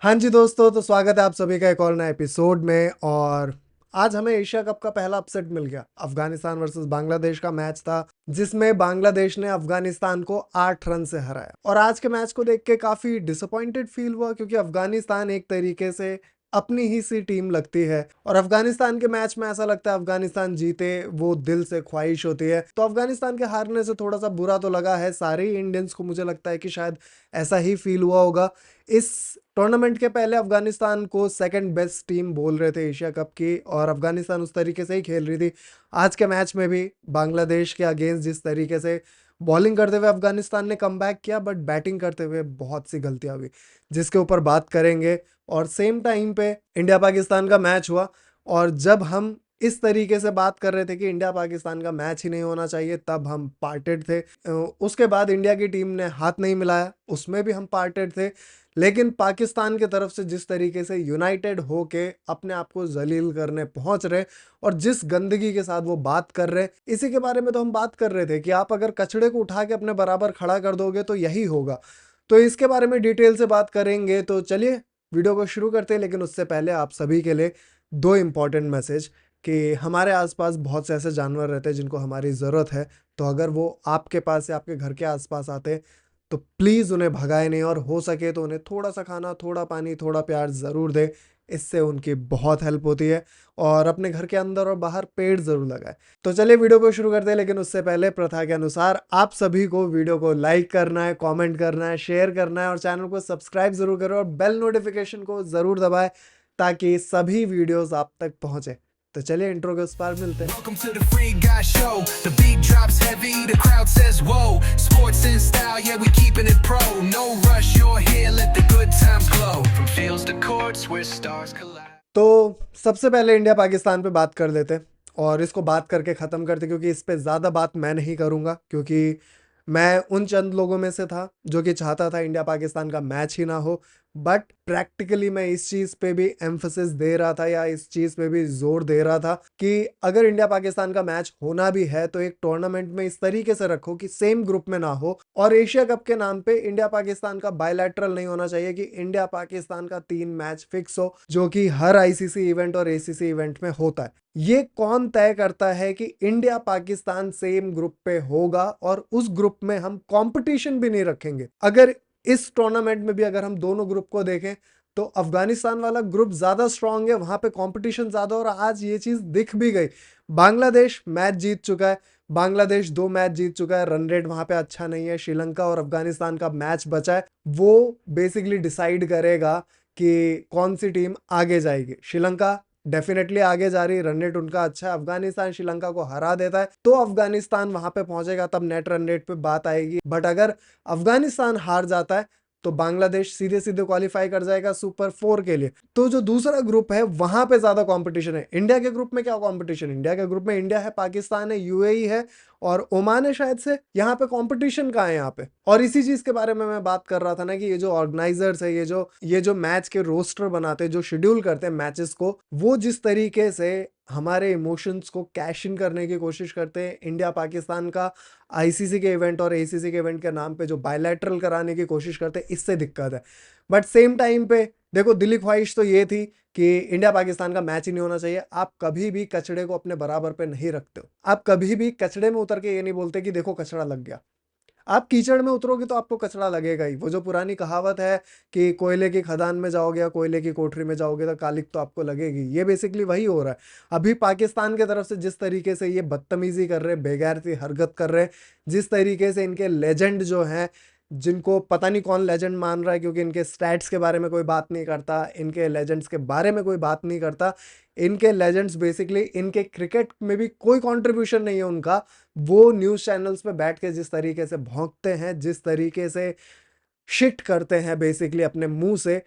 हाँ जी दोस्तों, तो स्वागत है आप सभी का एक और नए एपिसोड में। और आज हमें एशिया कप का पहला अपसेट मिल गया। अफगानिस्तान वर्सेस बांग्लादेश का मैच था, जिसमें बांग्लादेश ने अफगानिस्तान को 8 रन से हराया। और आज के मैच को देख के काफी डिसअपॉइंटेड फील हुआ, क्योंकि अफगानिस्तान एक तरीके से अपनी ही सी टीम लगती है। और अफगानिस्तान के मैच में ऐसा लगता है अफगानिस्तान जीते, वो दिल से ख्वाहिश होती है। तो अफगानिस्तान के हारने से थोड़ा सा बुरा तो लगा है सारे ही इंडियंस को। मुझे लगता है कि शायद ऐसा ही फील हुआ होगा। इस टूर्नामेंट के पहले अफगानिस्तान को सेकंड बेस्ट टीम बोल रहे थे एशिया कप की, और अफगानिस्तान उस तरीके से ही खेल रही थी। आज के मैच में भी बांग्लादेश के अगेंस्ट जिस तरीके से बॉलिंग करते हुए अफगानिस्तान ने कमबैक किया, बट बैटिंग करते हुए बहुत सी गलतियां हुई, जिसके ऊपर बात करेंगे। और सेम टाइम पे इंडिया पाकिस्तान का मैच हुआ, और जब हम इस तरीके से बात कर रहे थे कि इंडिया पाकिस्तान का मैच ही नहीं होना चाहिए, तब हम पार्टेड थे। उसके बाद इंडिया की टीम ने हाथ नहीं मिलाया, उसमें भी हम पार्टेड थे। लेकिन पाकिस्तान की तरफ से जिस तरीके से यूनाइटेड होके अपने आप को जलील करने पहुंच रहे, और जिस गंदगी के साथ वो बात कर रहे, इसी के बारे में तो हम बात कर रहे थे कि आप अगर कचड़े को उठा के अपने बराबर खड़ा कर दोगे तो यही होगा। तो इसके बारे में डिटेल से बात करेंगे। तो चलिए वीडियो को शुरू करते हैं। लेकिन उससे पहले आप सभी के लिए दो इम्पॉर्टेंट मैसेज, कि हमारे आसपास बहुत से ऐसे जानवर रहते हैं जिनको हमारी ज़रूरत है। तो अगर वो आपके पास या आपके घर के आसपास आते हैं, तो प्लीज़ उन्हें भगाए नहीं, और हो सके तो उन्हें थोड़ा सा खाना, थोड़ा पानी, थोड़ा प्यार ज़रूर दें। इससे उनकी बहुत हेल्प होती है। और अपने घर के अंदर और बाहर पेड़ ज़रूर लगाएं। तो चलिए वीडियो को शुरू करते हैं। लेकिन उससे पहले प्रथा के अनुसार आप सभी को वीडियो को लाइक करना है, कमेंट करना है, शेयर करना है, और चैनल को सब्सक्राइब ज़रूर करें, और बेल नोटिफिकेशन को ज़रूर दबाएं, ताकि सभी वीडियोस आप तक पहुंचे। तो चलिए इंट्रो के उस पार मिलते हैं। Welcome to the Free Guy Show. The beat drops heavy, the crowd says whoa. Sports in style, yeah, we keeping it pro. No rush, you're here, let the good times glow. From fields to courts where stars collide. तो सबसे पहले India Pakistan पे बात कर लेते हैं, और इसको बात करके ख़त्म करते, क्योंकि इस पे ज़्यादा बात मैं नहीं करूँगा। क्योंकि मैं उन चंद लोगों में से था जो कि चाहता था इंडिया पाकिस्तान का मैच ही ना हो। बट प्रैक्टिकली मैं इस चीज़ पे भी एम्फोसिस दे रहा था, या इस चीज़ पे भी जोर दे रहा था, कि अगर इंडिया पाकिस्तान का मैच होना भी है तो एक टूर्नामेंट में इस तरीके से रखो कि सेम ग्रुप में ना हो। और एशिया कप के नाम पे इंडिया पाकिस्तान का बायलैटरल नहीं होना चाहिए, कि इंडिया पाकिस्तान का 3 मैच फिक्स हो, जो कि हर आईसीसी इवेंट और एसीसी इवेंट में होता है। ये कौन तय करता है कि इंडिया पाकिस्तान सेम ग्रुप पे होगा, और उस ग्रुप में हम कंपटीशन भी नहीं रखेंगे? अगर इस टूर्नामेंट में भी अगर हम दोनों ग्रुप को देखें, तो अफगानिस्तान वाला ग्रुप ज्यादा स्ट्रांग है, वहां पे कंपटीशन ज्यादा, और आज ये चीज दिख भी गई। बांग्लादेश मैच जीत चुका है, बांग्लादेश 2 मैच जीत चुका है, रन रेट वहां पे अच्छा नहीं है। श्रीलंका और अफगानिस्तान का मैच बचा है, वो बेसिकली डिसाइड करेगा कि कौन सी टीम आगे जाएगी। श्रीलंका डेफिनेटली आगे जा रही, रन रेट उनका अच्छा है। अफगानिस्तान श्रीलंका को हरा देता है तो अफगानिस्तान वहां पे पहुंचेगा, तब नेट रन रेट पे बात आएगी। बट अगर अफगानिस्तान हार जाता है, तो बांग्लादेश सीधे सीधे क्वालिफाई कर जाएगा सुपर 4 के लिए। तो जो दूसरा ग्रुप है वहां पे ज्यादा कंपटीशन है। इंडिया के ग्रुप में क्या कंपटीशन? इंडिया के ग्रुप में इंडिया है, पाकिस्तान है, यूएई है, और ओमान है शायद से। यहाँ पे कंपटीशन कहाँ है यहाँ पे? और इसी चीज के बारे में मैं बात कर रहा था ना, कि ये जो ऑर्गेनाइजर्स है, ये जो मैच के रोस्टर बनाते हैं, जो शेड्यूल करते हैं मैचेस को, वो जिस तरीके से हमारे इमोशंस को कैश इन करने की कोशिश करते हैं, इंडिया पाकिस्तान का आईसीसी के इवेंट और एसीसी के इवेंट के नाम पे जो बायलैटरल कराने की कोशिश करते हैं, इससे दिक्कत है। बट सेम टाइम पे देखो, दिली ख्वाहिश तो ये थी कि इंडिया पाकिस्तान का मैच ही नहीं होना चाहिए। आप कभी भी कचड़े को अपने बराबर पे नहीं रखते हो। आप कभी भी कचड़े में उतर के ये नहीं बोलते कि देखो कचड़ा लग गया। आप कीचड़ में उतरोगे तो आपको कचरा लगेगा ही। वो जो पुरानी कहावत है कि कोयले की खदान में जाओगे या कोयले की कोठरी में जाओगे तो कालिक तो आपको लगेगी, ये बेसिकली वही हो रहा है। अभी पाकिस्तान की तरफ से जिस तरीके से ये बदतमीजी कर रहे हैं, बेगैरती हरकत कर रहे हैं, जिस तरीके से इनके लेजेंड जो हैं, जिनको पता नहीं कौन लेजेंड मान रहा है, क्योंकि इनके स्टैट्स के बारे में कोई बात नहीं करता, इनके लेजेंड्स के बारे में कोई बात नहीं करता। इनके लेजेंड्स बेसिकली, इनके क्रिकेट में भी कोई कंट्रीब्यूशन नहीं है उनका। वो न्यूज़ चैनल्स पे बैठ के जिस तरीके से भौंकते हैं, जिस तरीके से शिट करते हैं बेसिकली अपने मुंह से,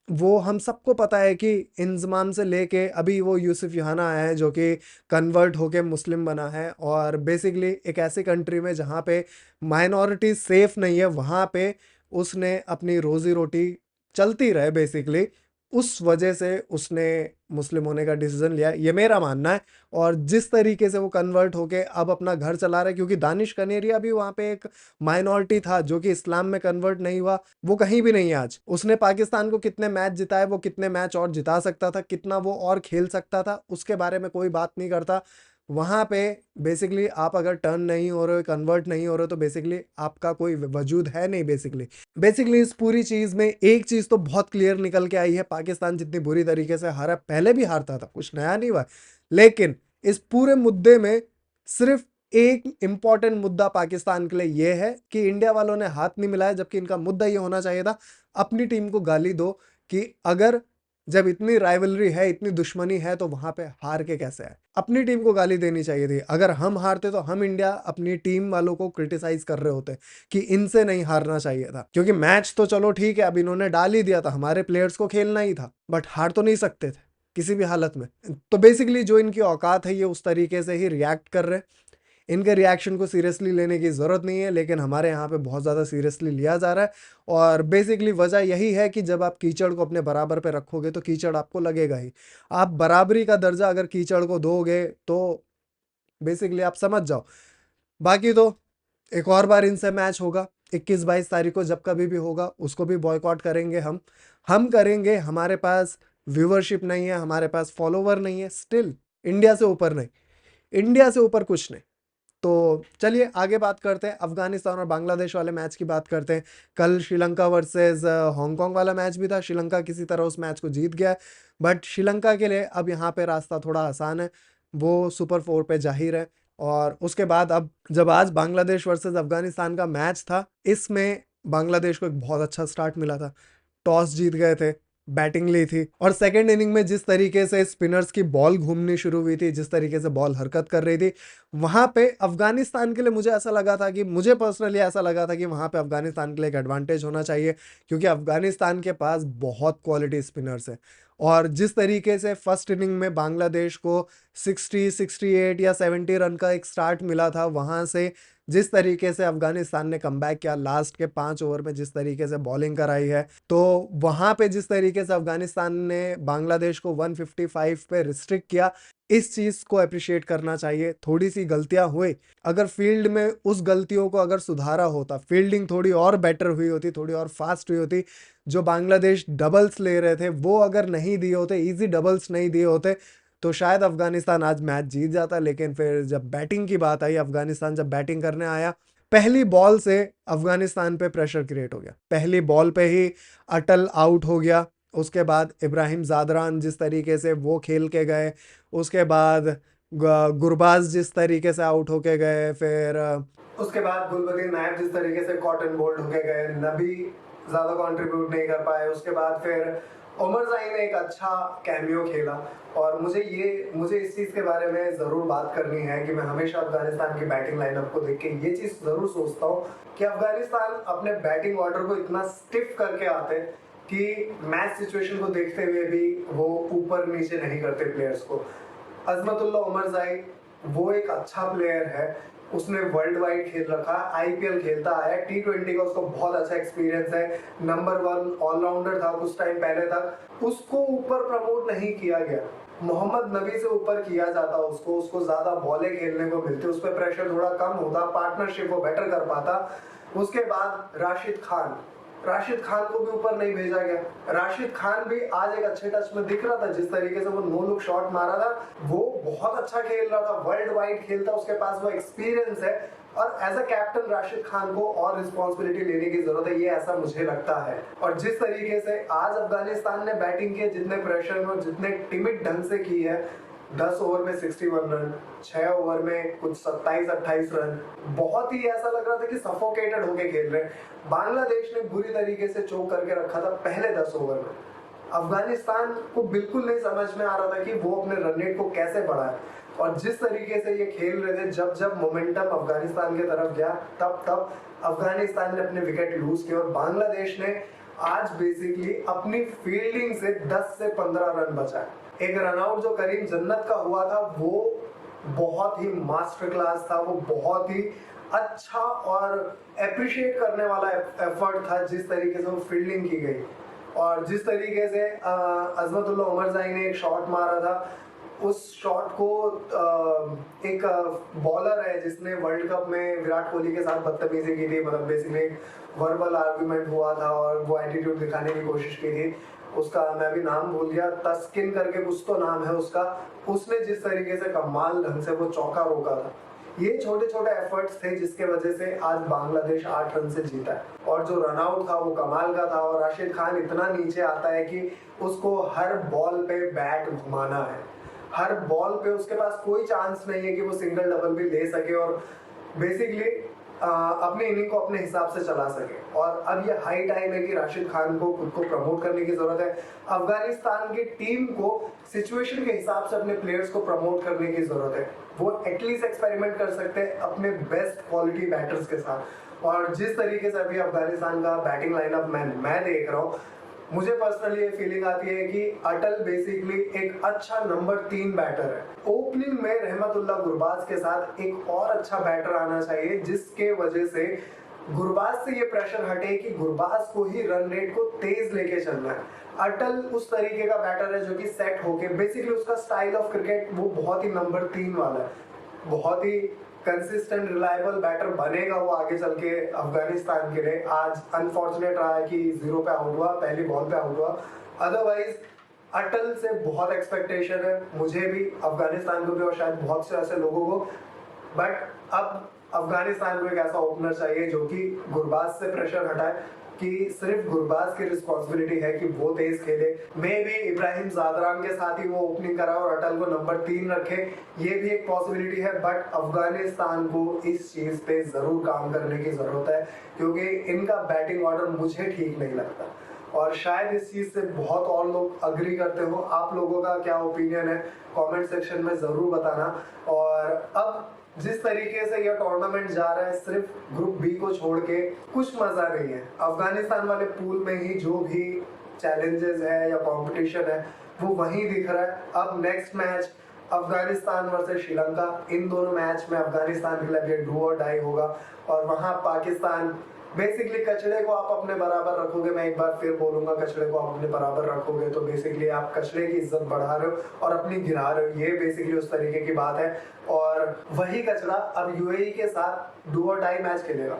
वो हम सबको पता है। कि इंजमाम से लेके अभी वो यूसुफ यूहाना आया है, जो कि कन्वर्ट होके मुस्लिम बना है, और बेसिकली एक ऐसी कंट्री में जहाँ पे माइनॉरिटी सेफ नहीं है, वहाँ पे उसने अपनी रोजी रोटी चलती रहे बेसिकली, उस वजह से उसने मुस्लिम होने का डिसीजन लिया, ये मेरा मानना है। और जिस तरीके से वो कन्वर्ट होके अब अपना घर चला रहा है, क्योंकि दानिश कनेरिया भी वहाँ पे एक माइनॉरिटी था जो कि इस्लाम में कन्वर्ट नहीं हुआ, वो कहीं भी नहीं है आज। उसने पाकिस्तान को कितने मैच जिताए, वो कितने मैच और जिता सकता था, कितना वो और खेल सकता था, उसके बारे में कोई बात नहीं करता। वहाँ पे बेसिकली आप अगर टर्न नहीं हो रहे हो, कन्वर्ट नहीं हो रहे हो, तो बेसिकली आपका कोई वजूद है नहीं। बेसिकली इस पूरी चीज़ में एक चीज़ तो बहुत क्लियर निकल के आई है, पाकिस्तान जितनी बुरी तरीके से हारा, पहले भी हारता था, कुछ नया नहीं हुआ, लेकिन इस पूरे मुद्दे में सिर्फ एक इंपॉर्टेंट मुद्दा पाकिस्तान के लिए ये है कि इंडिया वालों ने हाथ नहीं मिलाया, जबकि इनका मुद्दा ये होना चाहिए था, अपनी टीम को गाली दो कि अगर जब इतनी राइवलरी है, इतनी दुश्मनी है, तो वहां पे हार के कैसे है। अपनी टीम को गाली देनी चाहिए थी। अगर हम हारते तो हम इंडिया अपनी टीम वालों को क्रिटिसाइज कर रहे होते कि इनसे नहीं हारना चाहिए था, क्योंकि मैच तो चलो ठीक है, अब इन्होंने डाल ही दिया था, हमारे प्लेयर्स को खेलना ही था, बट हार तो नहीं सकते थे किसी भी हालत में। तो बेसिकली जो इनकी औकात है, ये उस तरीके से ही रिएक्ट कर रहे हैं। इनके रिएक्शन को सीरियसली लेने की ज़रूरत नहीं है, लेकिन हमारे यहाँ पे बहुत ज़्यादा सीरियसली लिया जा रहा है। और बेसिकली वजह यही है कि जब आप कीचड़ को अपने बराबर पे रखोगे तो कीचड़ आपको लगेगा ही। आप बराबरी का दर्जा अगर कीचड़ को दोगे तो बेसिकली आप समझ जाओ। बाकी तो एक और बार इनसे मैच होगा 21-22 तारीख को, जब कभी भी होगा उसको भी बॉयकॉट करेंगे हम करेंगे। हमारे पास व्यूवरशिप नहीं है, हमारे पास फॉलोवर नहीं है, स्टिल इंडिया से ऊपर नहीं, इंडिया से ऊपर कुछ नहीं। तो चलिए आगे बात करते हैं, अफगानिस्तान और बांग्लादेश वाले मैच की बात करते हैं। कल श्रीलंका वर्सेस हांगकांग वाला मैच भी था, श्रीलंका किसी तरह उस मैच को जीत गया, बट श्रीलंका के लिए अब यहाँ पे रास्ता थोड़ा आसान है, वो सुपर 4 पे जाहिर है। और उसके बाद अब जब आज बांग्लादेश वर्सेस अफगानिस्तान का मैच था, इसमें बांग्लादेश को एक बहुत अच्छा स्टार्ट मिला था, टॉस जीत गए थे, बैटिंग ली थी, और सेकेंड इनिंग में जिस तरीके से स्पिनर्स की बॉल घूमनी शुरू हुई थी, जिस तरीके से बॉल हरकत कर रही थी, वहां पे अफगानिस्तान के लिए मुझे पर्सनली ऐसा लगा था कि वहां पे अफगानिस्तान के लिए एक एडवांटेज होना चाहिए, क्योंकि अफगानिस्तान के पास बहुत क्वालिटी स्पिनर्स है। और जिस तरीके से फर्स्ट इनिंग में बांग्लादेश को 60, 68 या 70 रन का एक स्टार्ट मिला था, वहां से जिस तरीके से अफगानिस्तान ने कमबैक किया, लास्ट के 5 ओवर में जिस तरीके से बॉलिंग कराई है, तो वहां पे जिस तरीके से अफगानिस्तान ने बांग्लादेश को 155 पे रिस्ट्रिक्ट किया, इस चीज को अप्रिशिएट करना चाहिए। थोड़ी सी गलतियां हुई, अगर फील्ड में उस गलतियों को अगर सुधारा होता, फील्डिंग थोड़ी और बेटर हुई होती, थोड़ी और फास्ट हुई होती, जो बांग्लादेश डबल्स ले रहे थे वो अगर नहीं दिए होते, इजी डबल्स नहीं दिए होते, तो शायद अफगानिस्तान आज मैच जीत जाता। लेकिन फिर जब बैटिंग की बात आई, अफगानिस्तान जब बैटिंग करने आया, पहली बॉल से अफगानिस्तान पे प्रेशर क्रिएट हो गया, पहली बॉल पे ही अटल आउट हो गया। उसके बाद इब्राहिम जादरान जिस तरीके से वो खेल के गए, उसके बाद गुरबाज जिस तरीके से आउट होके गए, फिर उसके बाद गुलबदीन नायब जिस तरीके से कॉटन बोल्ड होके गए, नबी ज़्यादा कंट्रीब्यूट नहीं कर पाए। उसके बाद फिर उमर जाई ने एक अच्छा कैमियो खेला। और मुझे इस चीज़ के बारे में ज़रूर बात करनी है कि मैं हमेशा अफगानिस्तान की बैटिंग लाइनअप को देख के ये चीज़ ज़रूर सोचता हूँ कि अफगानिस्तान अपने बैटिंग ऑर्डर को इतना स्टिफ करके आते कि मैच सिचुएशन को देखते हुए भी वो ऊपर नीचे नहीं करते प्लेयर्स को। अजमतुल्ला उमर जाई वो एक अच्छा प्लेयर है, उसने वर्ल्ड वाइड खेल रखा, आईपीएल खेलता आया, टी20 का उसको बहुत अच्छा एक्सपीरियंस है, नंबर 1 ऑलराउंडर था कुछ टाइम पहले तक। उसको ऊपर प्रमोट नहीं किया गया, मोहम्मद नबी से ऊपर किया जाता, उसको ज्यादा बॉलें खेलने को मिलती, उस पर प्रेशर थोड़ा कम होता, पार्टनरशिप वो बेटर कर पाता। उसके बाद राशिद खान को भी ऊपर नहीं भेजा गया। राशिद खान भी आज एक अच्छे टच में दिख रहा था, जिस तरीके से वो नो लुक शॉट मारा था, वो बहुत अच्छा खेल रहा था, वर्ल्ड वाइड खेलता, उसके पास वो एक्सपीरियंस है। और as a captain Rashid Khan को और रिस्पॉन्सिबिलिटी लेने की जरूरत है, ये ऐसा मुझे लगता है। और जिस तरीके से आज अफगानिस्तान ने बैटिंग की, जितने प्रेशर में, जितने टिमिड ढंग से की है, 10 ओवर में 61 रन, 6 ओवर में कुछ 27-28 रन, बहुत ही ऐसा लग रहा था कि सफोकेटेड होके खेल रहे हैं। बांग्लादेश ने बुरी तरीके से चोक करके रखा था पहले 10 ओवर में। अफगानिस्तान को बिल्कुल नहीं समझ में आ रहा था कि वो अपने रन रेट को कैसे बढ़ाए। और जिस तरीके से ये खेल रहे थे, जब मोमेंटम अफगानिस्तान की तरफ गया, तब अफगानिस्तान ने अपने विकेट लूज किए। और बांग्लादेश ने आज बेसिकली अपनी फील्डिंग से 10 से 15 रन बचाए। एक रनआउट जो करीम जन्नत का हुआ था, वो बहुत ही मास्टर क्लास था, वो बहुत ही अच्छा और अप्रिशिएट करने वाला एफर्ट था, जिस तरीके से वो फील्डिंग की गई। और जिस तरीके से अजमतुल्ला उमरजाई ने एक शॉट मारा था, उस शॉट को एक बॉलर है जिसने वर्ल्ड कप में विराट कोहली के साथ बदतमीजी की थी, मतलब बेसिकली वर्बल आर्गुमेंट हुआ था और वो एटीट्यूड दिखाने की कोशिश की थी, उसका मैं भी नाम भूल गया, तस्किन करके कुछ तो नाम है उसका, उसने जिस तरीके से कमाल ढंग से वो चौका रोका था। ये छोटे छोटे एफर्ट्स थे जिसके वजह से आज बांग्लादेश 8 रन से जीता है। और जो रन आउट था वो कमाल का था, और राशिद खान इतना नीचे आता है कि उसको हर बॉल पे बैट घुमाना है, हर बॉल पे उसके पास कोई चांस नहीं है कि वो सिंगल डबल भी ले सके और बेसिकली अपनी इनिंग को अपने हिसाब से चला सके। और अब ये हाई टाइम है कि राशिद खान को खुद को प्रमोट करने की जरूरत है। अफगानिस्तान की टीम को सिचुएशन के हिसाब से अपने प्लेयर्स को प्रमोट करने की जरूरत है। वो एटलीस्ट एक्सपेरिमेंट कर सकते हैं अपने बेस्ट क्वालिटी बैटर्स के साथ। और जिस तरीके से अभी अफगानिस्तान का बैटिंग लाइनअप मैं देख रहा हूँ, मुझे पर्सनली ये फीलिंग आती है कि अटल बेसिकली एक अच्छा नंबर 3 बैटर है। ओपनिंग में रहमतुल्लाह गुरबाज के साथ एक और अच्छा बैटर आना चाहिए, जिसके वजह से गुरबाज से ये प्रेशर हटे कि गुरबाज को ही रन रेट को तेज लेके चलना है। अटल उस तरीके का बैटर है जो कि सेट होके, बेसिकली उसका स्टाइल ऑफ क्रिकेट वो बहुत ही नंबर 3 वाला है, बहुत ही कंसिस्टेंट रिलायबल बैटर बनेगा वो आगे चल के अफगानिस्तान के लिए। आज अनफॉर्चुनेट रहा है कि 0 पे आउट हुआ, पहली बॉल पे आउट हुआ, अदरवाइज अटल से बहुत एक्सपेक्टेशन है मुझे भी, अफगानिस्तान को भी और शायद बहुत से ऐसे लोगों को। बट अब अफगानिस्तान को एक ऐसा ओपनर चाहिए जो कि गुरबाज से प्रेशर हटाए, कि सिर्फ गुरबाज की रिस्पॉन्सिबिलिटी है कि वो तेज खेले। मे भी इब्राहिम जादरान के साथ ही वो ओपनिंग करा और अटल को नंबर 3 रखे, ये भी एक पॉसिबिलिटी है। बट अफगानिस्तान को इस चीज पे जरूर काम करने की जरूरत है, क्योंकि इनका बैटिंग ऑर्डर मुझे ठीक नहीं लगता और शायद इस चीज से बहुत और लोग अग्री करते हो। आप लोगों का क्या ओपिनियन है कमेंट सेक्शन में जरूर बताना। और अब जिस तरीके से यह टूर्नामेंट जा रहा है, सिर्फ ग्रुप बी को छोड़ के कुछ मजा नहीं है। अफगानिस्तान वाले पूल में ही जो भी चैलेंजेस है या कंपटीशन है वो वहीं दिख रहा है। अब next match Afghanistan versus Sri Lanka, इन दोनों मैच में अफगानिस्तान के लिए डू और डाई होगा। और वहां पाकिस्तान बेसिकली, कचड़े को आप अपने बराबर रखोगे, मैं एक बार फिर बोलूंगा, कचड़े को आप अपने बराबर रखोगे तो बेसिकली आप कचड़े की इज्जत बढ़ा रहे हो और अपनी गिरा रहे हो, ये बेसिकली उस तरीके की बात है। और वही कचड़ा अब यूएई के साथ डू और डाई मैच खेलेगा।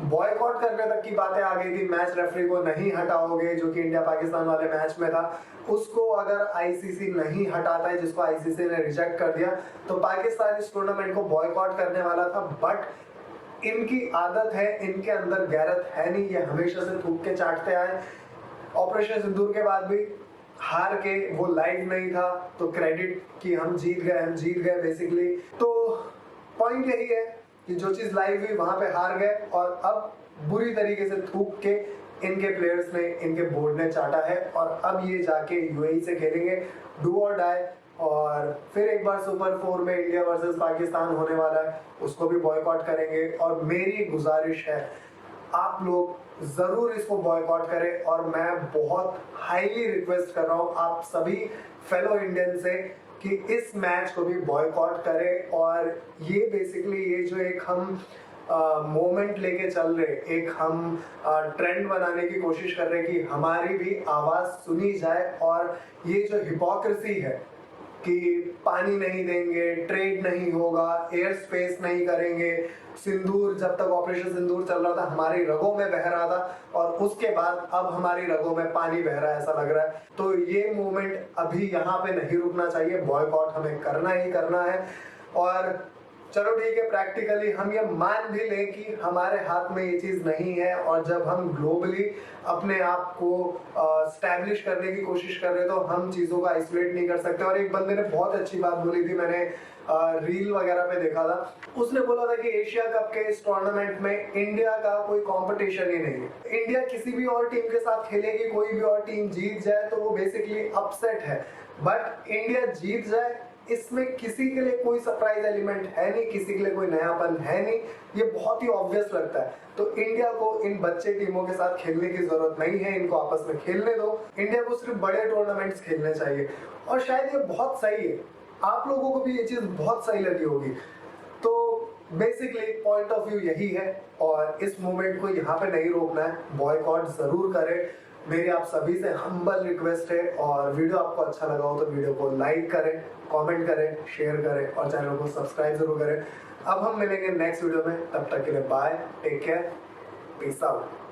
बॉयकॉट करने तक की बातें आ गई थी, मैच रेफरी को नहीं हटाओगे, जो कि इंडिया पाकिस्तान वाले मैच में था, उसको अगर आईसीसी नहीं हटाता है, जिसको आईसीसी ने रिजेक्ट कर दिया, तो पाकिस्तान इस टूर्नामेंट को बॉयकॉट करने वाला था। बट इनकी आदत है, इनके अंदर गैरत है नहीं, ये हमेशा से थूक के चाटते आए। ऑपरेशन सिंदूर के बाद भी हार के वो लाइव नहीं था, तो क्रेडिट कि हम जीत गए बेसिकली। तो पॉइंट यही है कि जो चीज लाइव हुई वहां पे हार गए और अब बुरी तरीके से थूक के इनके प्लेयर्स ने, इनके बोर्ड ने चाटा है। और अब ये जाके यूएई से खेलेंगे डू और डाई, और फिर एक बार सुपर 4 में इंडिया वर्सेस पाकिस्तान होने वाला है, उसको भी बॉयकॉट करेंगे। और मेरी गुजारिश है आप लोग जरूर इसको बॉयकॉट करें, और मैं बहुत हाईली रिक्वेस्ट कर रहा हूं आप सभी फेलो इंडियन से कि इस मैच को भी बॉयकॉट करें। और ये बेसिकली ये जो एक हम मोमेंट लेके चल रहे, एक हम ट्रेंड बनाने की कोशिश कर रहे कि हमारी भी आवाज सुनी जाए। और ये जो हिपोक्रेसी है कि पानी नहीं देंगे, ट्रेड नहीं होगा, एयर स्पेस नहीं करेंगे, सिंदूर जब तक ऑपरेशन सिंदूर चल रहा था हमारी रगों में बह रहा था, और उसके बाद अब हमारी रगों में पानी बह रहा है ऐसा लग रहा है। तो ये मूवमेंट अभी यहाँ पे नहीं रुकना चाहिए, बॉयकॉट हमें करना ही करना है। और चलो ठीक है, प्रैक्टिकली हम ये मान भी लें कि हमारे हाथ में ये चीज नहीं है, और जब हम ग्लोबली अपने आप को स्टैब्लिश करने की कोशिश कर रहे हैं तो हम चीजों को आइसोलेट नहीं कर सकते। और एक बंदे ने बहुत अच्छी बात बोली थी, मैंने रील वगैरह पे देखा था, उसने बोला था कि एशिया कप के इस टूर्नामेंट में इंडिया का कोई कंपटीशन ही नहीं है। इंडिया किसी भी और टीम के साथ खेलेगी, कोई भी और टीम जीत जाए तो वो बेसिकली अपसेट है, बट इंडिया जीत जाए इसमें किसी के लिए कोई सरप्राइज एलिमेंट है नहीं, किसी के लिए कोई नयापन है नहीं, ये बहुत ही ऑब्वियस लगता है। तो इंडिया को इन बच्चे टीमों के साथ खेलने की जरूरत नहीं है, इनको आपस में खेलने दो। इंडिया को सिर्फ बड़े टूर्नामेंट्स खेलने चाहिए, और शायद ये बहुत सही है, आप लोगों को भी ये चीज बहुत सही लगी होगी। तो बेसिकली पॉइंट ऑफ व्यू यही है, और इस मूवमेंट को यहाँ पे नहीं रोकना है, बॉयकॉट जरूर करें। मेरी आप सभी से हम्बल रिक्वेस्ट है, और वीडियो आपको अच्छा लगा हो तो वीडियो को लाइक करें, कमेंट करें, शेयर करें और चैनल को सब्सक्राइब जरूर करें। अब हम मिलेंगे नेक्स्ट वीडियो में, तब तक के लिए bye, take care, peace out.